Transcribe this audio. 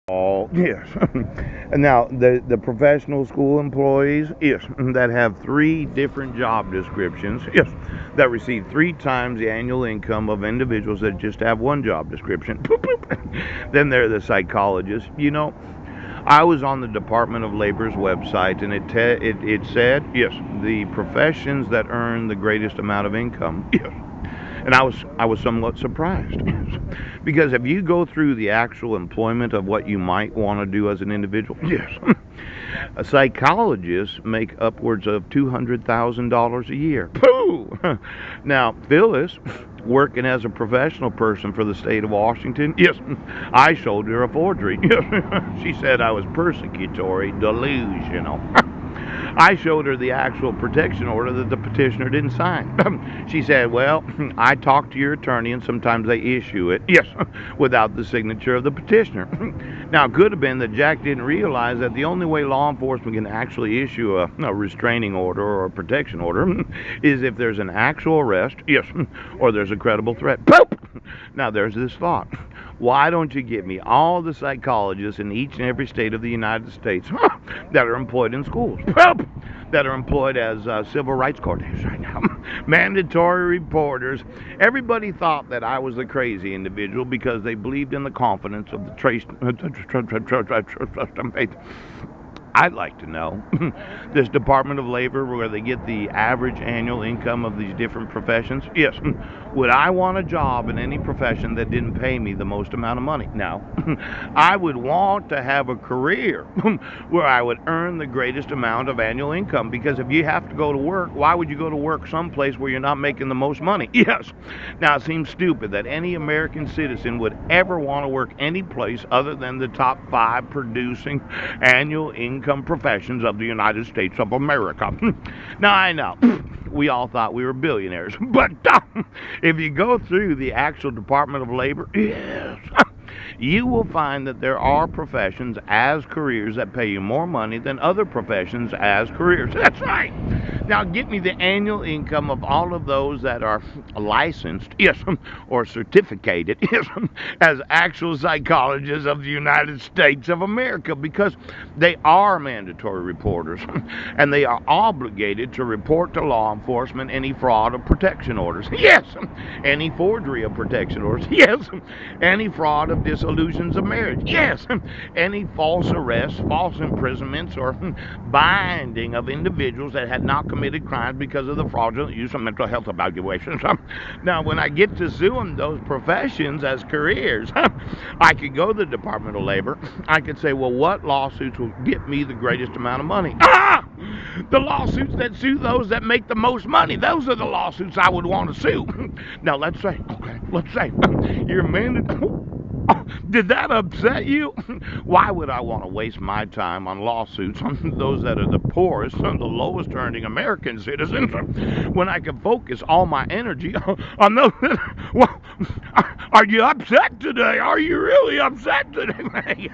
Oh, yes. And now, the professional school employees, yes, that have three different job descriptions, yes, that receive three times the annual income of individuals that just have one job description. Then there are the psychologists. I was on the Department of Labor's website, and it said, yes, the professions that earn the greatest amount of income, yes, and I was somewhat surprised because if you go through the actual employment of what you might want to do as an individual, yes, psychologists make upwards of $200,000 a year. Pooh! Now, Phyllis, working as a professional person for the state of Washington, yes, I showed her a forgery. She said I was persecutory delusional. I showed her the actual protection order that the petitioner didn't sign. She said, well, I talked to your attorney and sometimes they issue it, yes, without the signature of the petitioner. Now, it could have been that Jack didn't realize that the only way law enforcement can actually issue a restraining order or a protection order is if there's an actual arrest, yes, or there's a credible threat. Poop! Now, there's this thought. Why don't you give me all the psychologists in each and every state of the United States that are employed in schools, that are employed as civil rights coordinators right now, mandatory reporters? Everybody thought that I was the crazy individual because they believed in the confidence of the trace. I'd like to know this Department of Labor, where they get the average annual income of these different professions. Yes, would I want a job in any profession that didn't pay me the most amount of money? No. I would want to have a career where I would earn the greatest amount of annual income, because if you have to go to work, why would you go to work someplace where you're not making the most money? Yes. Now, it seems stupid that any American citizen would ever want to work any place other than the top 5 producing annual income professions of the United States of America. Now, I know we all thought we were billionaires, but if you go through the actual Department of Labor, yes, you will find that there are professions as careers that pay you more money than other professions as careers. That's right. Now, get me the annual income of all of those that are licensed, yes, or certificated, yes, as actual psychologists of the United States of America, because they are mandatory reporters, and they are obligated to report to law enforcement any fraud of protection orders, yes, any forgery of protection orders, yes, any fraud of dissolutions of marriage, yes, any false arrests, false imprisonments, or binding of individuals that had not committed crimes because of the fraudulent use of mental health evaluations. Now, when I get to suing those professions as careers, I could go to the Department of Labor. I could say, well, what lawsuits will get me the greatest amount of money? The lawsuits that sue those that make the most money. Those are the lawsuits I would want to sue. Now, let's say you're mandatory. Did that upset you? Why would I want to waste my time on lawsuits on those that are the poorest and the lowest earning American citizens when I can focus all my energy on those that, well, are you upset today? Are you really upset today?